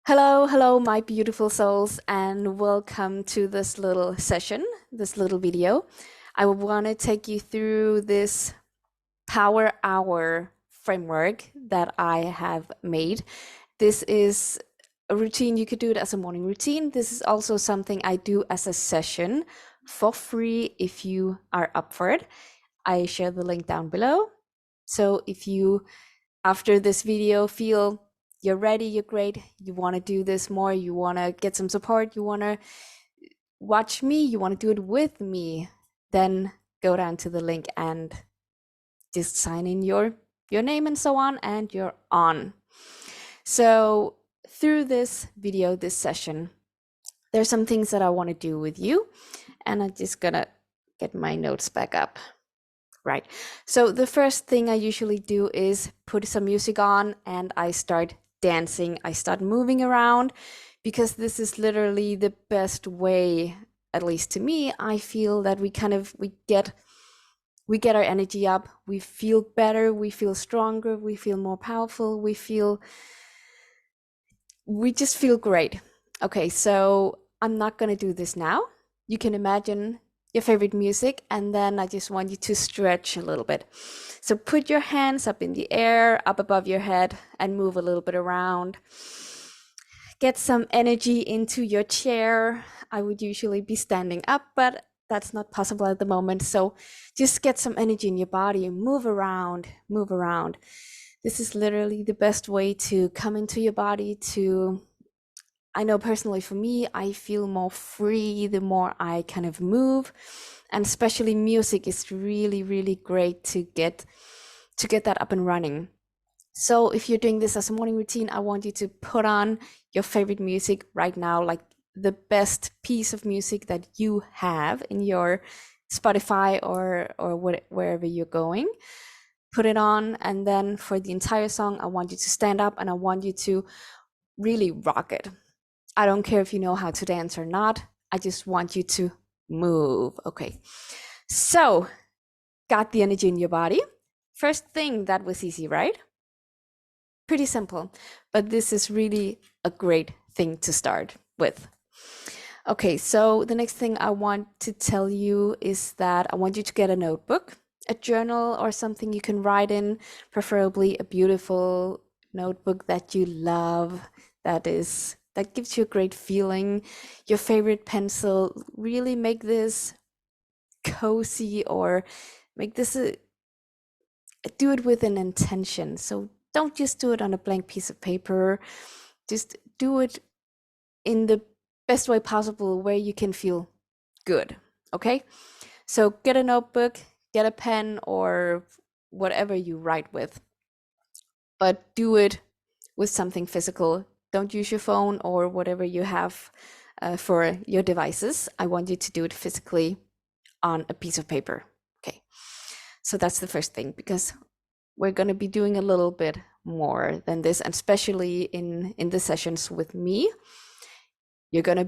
Hello, hello, my beautiful souls, and welcome to this little session, this little video. I want to take you through this Power Hour framework that I have made. This is a routine. You could do it as a morning routine. This is also something I do as a session for free if you are up for it. I share the link down below. So if you, after this video, feel you're ready, you're great, you want to do this more, you want to get some support, you want to watch me, you want to do it with me, then go down to the link and just sign in your name and so on, and you're on. So through this video, this session, there's some things that I want to do with you, and I'm just gonna get my notes back up. Right. So the first thing I usually do is put some music on and I start dancing. I start moving around because this is literally the best way, at least to me. I feel that we get our energy up. We feel better, we feel stronger, we feel more powerful, we just feel great. Okay, so I'm not going to do this now. You can imagine your favorite music, and then I just want you to stretch a little bit. So put your hands up in the air, up above your head, and move a little bit around. Get some energy into your chair. I would usually be standing up, but that's not possible at the moment. So just get some energy in your body and move around, move around. This is literally the best way to come into your body. I know personally for me, I feel more free the more I kind of move, and especially music is really, really great to get that up and running. So if you're doing this as a morning routine, I want you to put on your favorite music right now, like the best piece of music that you have in your Spotify or wherever you're going. Put it on, and then for the entire song, I want you to stand up and I want you to really rock it. I don't care if you know how to dance or not. I just want you to move. Okay. So, got the energy in your body. First thing, that was easy, right? Pretty simple, but this is really a great thing to start with. Okay, so the next thing I want to tell you is that I want you to get a notebook, a journal, or something you can write in, preferably a beautiful notebook that you love, that gives you a great feeling. Your favorite pencil. Really make this cozy, or make this do it with an intention. So don't just do it on a blank piece of paper. Just do it in the best way possible where you can feel good. Okay? So get a notebook, get a pen, or whatever you write with. But do it with something physical. Don't use your phone or whatever you have for your devices. I want you to do it physically on a piece of paper. Okay. So that's the first thing, because we're going to be doing a little bit more than this, and especially in the sessions with me, I'm going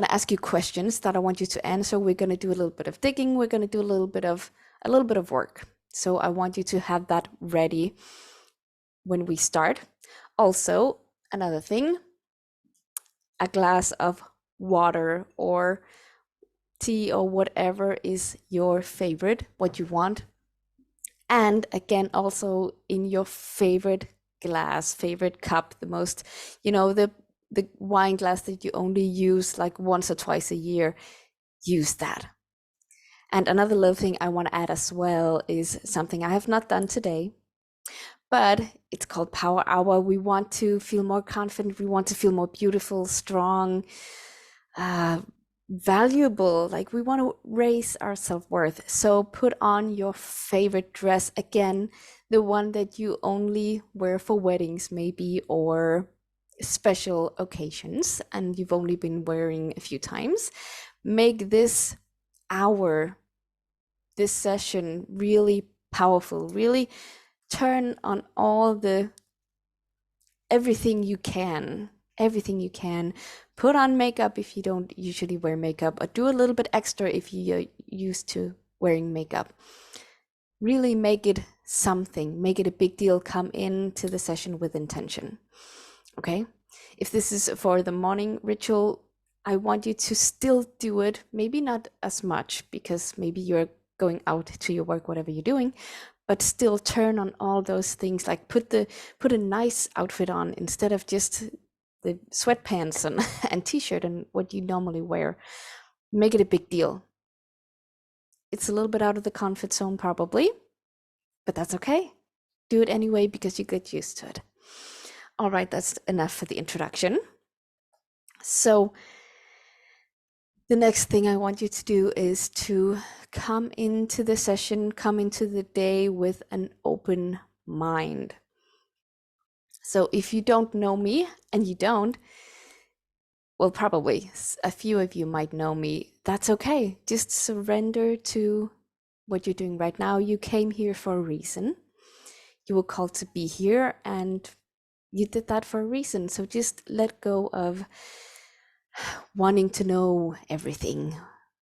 to ask you questions that I want you to answer. We're going to do a little bit of digging. We're going to do a little bit of work. So I want you to have that ready when we start. Also, another thing, a glass of water or tea or whatever is your favorite, what you want. And again, also in your favorite glass, favorite cup, the most, the wine glass that you only use like once or twice a year, use that. And another little thing I want to add as well is something I have not done today, but it's called Power Hour. We want to feel more confident. We want to feel more beautiful, strong, valuable. Like, we want to raise our self-worth. So put on your favorite dress, again, the one that you only wear for weddings maybe, or special occasions, and you've only been wearing a few times. Make this session really powerful. Really turn on everything you can. Put on makeup if you don't usually wear makeup, or do a little bit extra if you're used to wearing makeup. Really make it something, make it a big deal. Come into the session with intention. Okay? If this is for the morning ritual, I want you to still do it, maybe not as much because maybe you're going out to your work, whatever you're doing, but still turn on all those things, like put a nice outfit on instead of just the sweatpants and, and t-shirt and what you normally wear. Make it a big deal. It's a little bit out of the comfort zone probably, but that's okay. Do it anyway because you get used to it. All right, that's enough for the introduction. So the next thing I want you to do is to come into the session, come into the day with an open mind. So if you don't know me, and you don't, well, probably a few of you might know me. That's okay. Just surrender to what you're doing right now. You came here for a reason. You were called to be here, and you did that for a reason. So just let go of wanting to know everything.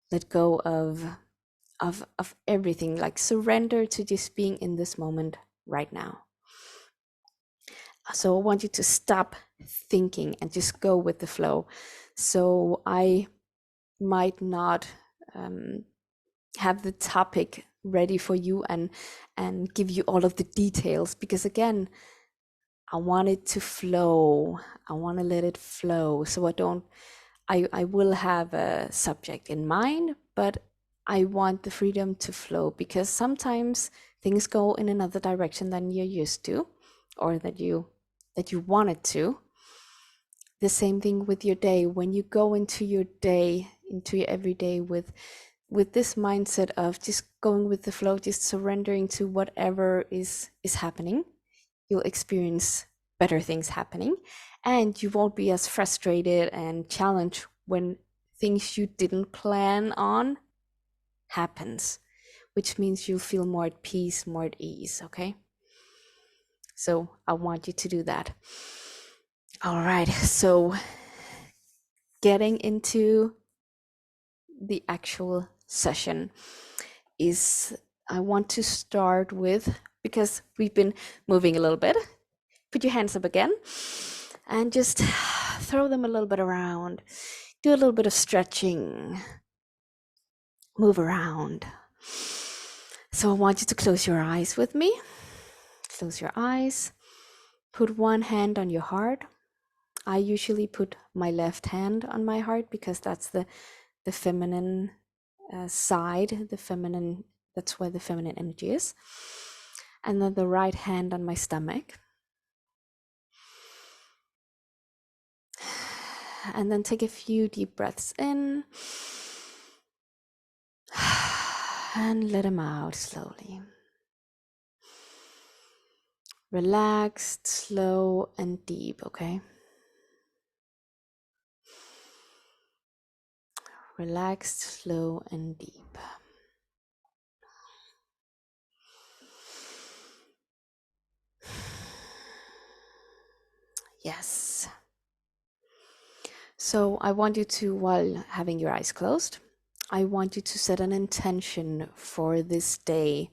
Let go of everything. Like surrender to just being in this moment right now. So I want you to stop thinking and just go with the flow. So I might not have the topic ready for you and give you all of the details, because again, I want it to flow. I want to let it flow. So I will have a subject in mind, but I want the freedom to flow, because sometimes things go in another direction than you're used to, or that you wanted to. The same thing with your day. When you go into your day, into your everyday with this mindset of just going with the flow, just surrendering to whatever is happening, you'll experience better things happening, and you won't be as frustrated and challenged when things you didn't plan on happens, which means you'll feel more at peace, more at ease. Okay, so I want you to do that. All right, so getting into the actual session is, I want to start with, because we've been moving a little bit, put your hands up again and just throw them a little bit around. Do a little bit of stretching, move around. So I want you to close your eyes with me. Close your eyes. Put one hand on your heart. I usually put my left hand on my heart because that's the feminine side, the feminine, that's where the feminine energy is. And then the right hand on my stomach. And then take a few deep breaths in and let them out slowly. Relaxed, slow, and deep, okay? Relaxed, slow, and deep. Yes. So I want you to, while having your eyes closed, I want you to set an intention for this day.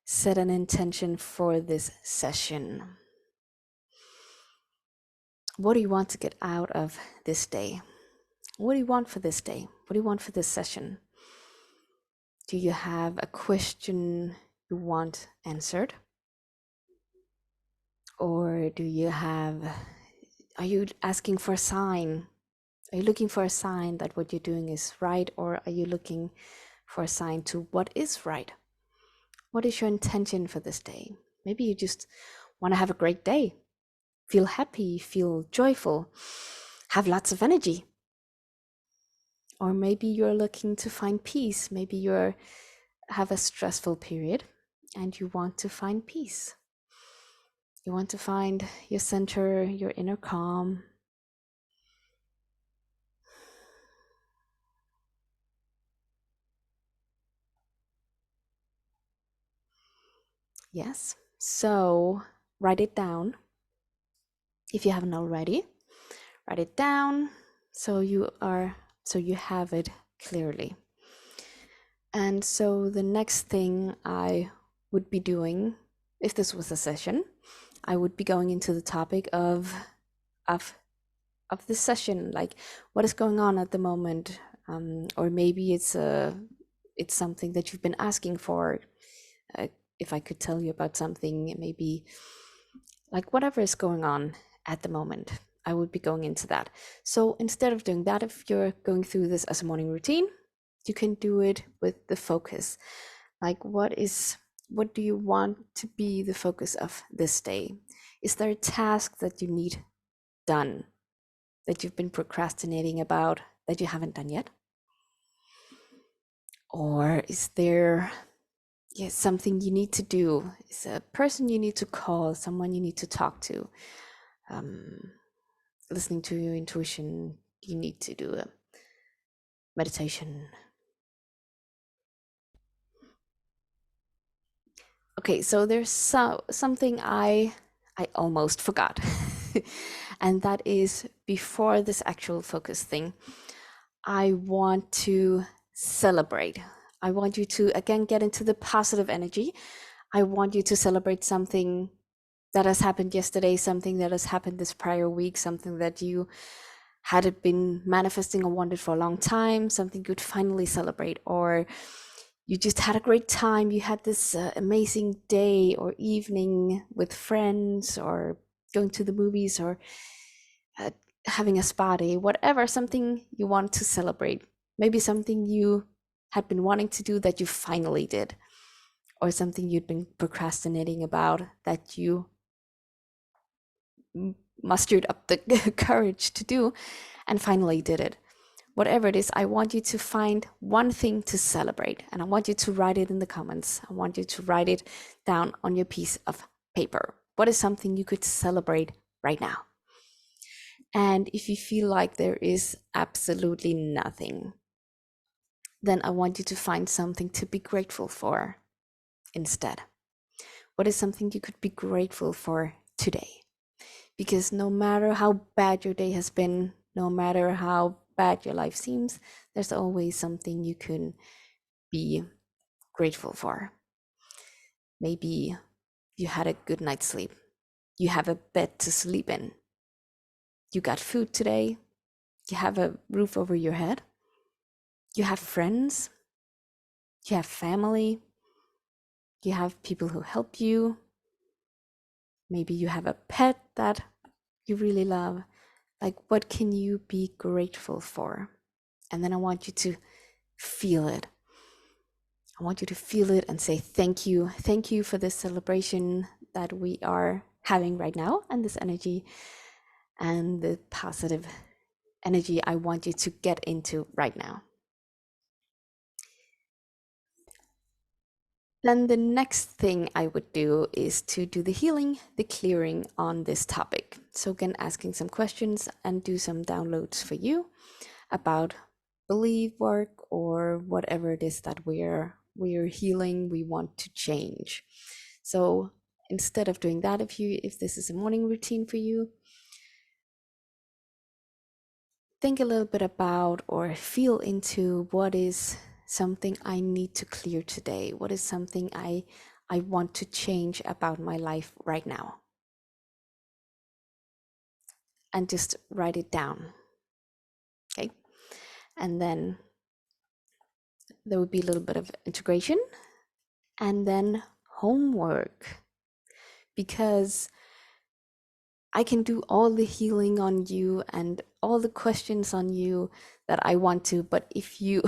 Set an intention for this session. What do you want to get out of this day? What do you want for this day? What do you want for this session? Do you have a question you want answered? Or are you asking for a sign? Are you looking for a sign that what you're doing is right? Or are you looking for a sign to what is right? What is your intention for this day? Maybe you just want to have a great day, feel happy, feel joyful, have lots of energy. Or maybe you're looking to find peace. Maybe you have a stressful period and you want to find peace. You want to find your center, your inner calm. Yes. So write it down. If you haven't already, write it down so you have it clearly. And so the next thing I would be doing, if this was a session, I would be going into the topic of of this session, like what is going on at the moment, or maybe it's something that you've been asking for. If I could tell you about something, maybe like whatever is going on at the moment, I would be going into that. So instead of doing that, if you're going through this as a morning routine, you can do it with the focus. Like what do you want to be the focus of this day? Is there a task that you need done, that you've been procrastinating about, that you haven't done yet? Or is there something you need to do? Is a person you need to call, someone you need to talk to? Listening to your intuition, you need to do a meditation. Okay, so there's something I almost forgot. And that is, before this actual focus thing, I want to celebrate. I want you to again get into the positive energy. I want you to celebrate something that has happened yesterday, something that has happened this prior week, something that you had been manifesting or wanted for a long time, something you'd finally celebrate, or you just had a great time. You had this amazing day or evening with friends, or going to the movies, or having a spa day, whatever, something you want to celebrate. Maybe something you had been wanting to do that you finally did, or something you'd been procrastinating about that you mustered up the courage to do and finally did it. Whatever it is, I want you to find one thing to celebrate, and I want you to write it in the comments. I want you to write it down on your piece of paper. What is something you could celebrate right now? And if you feel like there is absolutely nothing, then I want you to find something to be grateful for instead. What is something you could be grateful for today? Because no matter how bad your day has been, no matter how bad your life seems, there's always something you can be grateful for. Maybe you had a good night's sleep. You have a bed to sleep in. You got food today. You have a roof over your head. You have friends. You have family. You have people who help you. Maybe you have a pet that you really love. Like, what can you be grateful for? And then I want you to feel it. I want you to feel it and say thank you. Thank you for this celebration that we are having right now, and this energy and the positive energy I want you to get into right now. Then the next thing I would do is to do the healing, the clearing on this topic. So again, asking some questions and do some downloads for you about belief work or whatever it is that we're healing, we want to change. So instead of doing that, if this is a morning routine for you, think a little bit about or feel into what is something I need to clear today. What is something I want to change about my life right now? And just write it down. Okay. And then there would be a little bit of integration and then homework, because I can do all the healing on you and all the questions on you that I want to, but if you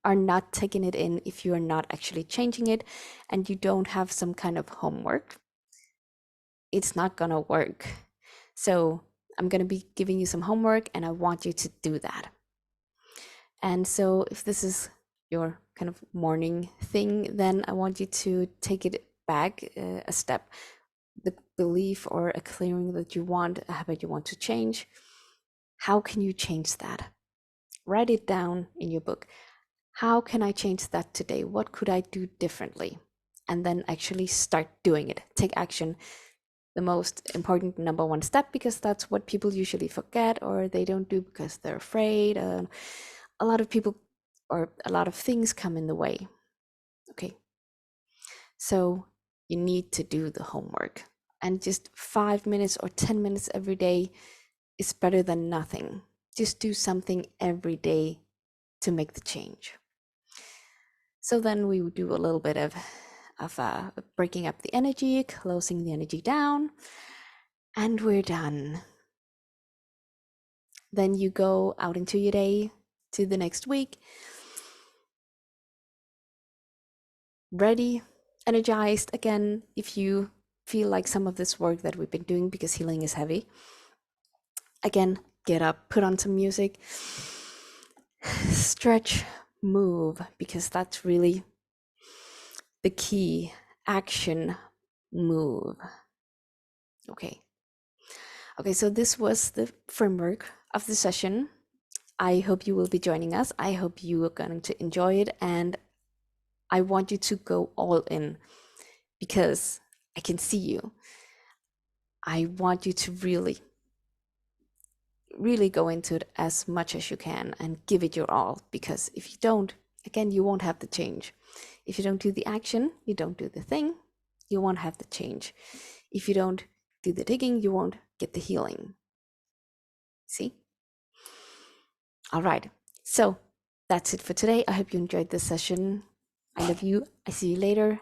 are not taking it in, if you are not actually changing it, and you don't have some kind of homework, it's not gonna work. So I'm gonna be giving you some homework, and I want you to do that. And so if this is your kind of morning thing, then I want you to take it back a step. The belief or a clearing that you want, a habit you want to change, how can you change that? Write it down in your book. How can I change that today? What could I do differently? And then actually start doing it. Take action. The most important number one step, because that's what people usually forget or they don't do because they're afraid. A lot of people or a lot of things come in the way. Okay. So you need to do the homework, and just 5 minutes or 10 minutes every day, is better than nothing. Just do something every day to make the change. So then we would do a little bit of breaking up the energy, closing the energy down, and we're done. Then you go out into your day to the next week, ready, energized again. If you feel like some of this work that we've been doing, because healing is heavy, again, get up, put on some music, stretch, move, because that's really the key. Action, move. Okay, so this was the framework of the session. I hope you will be joining us. I hope you are going to enjoy it, and I want you to go all in, because I can see you. I want you to really go into it as much as you can and give it your all, because if you don't, again, you won't have the change. If you don't do the action, you don't do the thing, you won't have the change. If you don't do the digging, you won't get the healing. See? All right. So that's it for today. I hope you enjoyed this session. I love you. I see you later.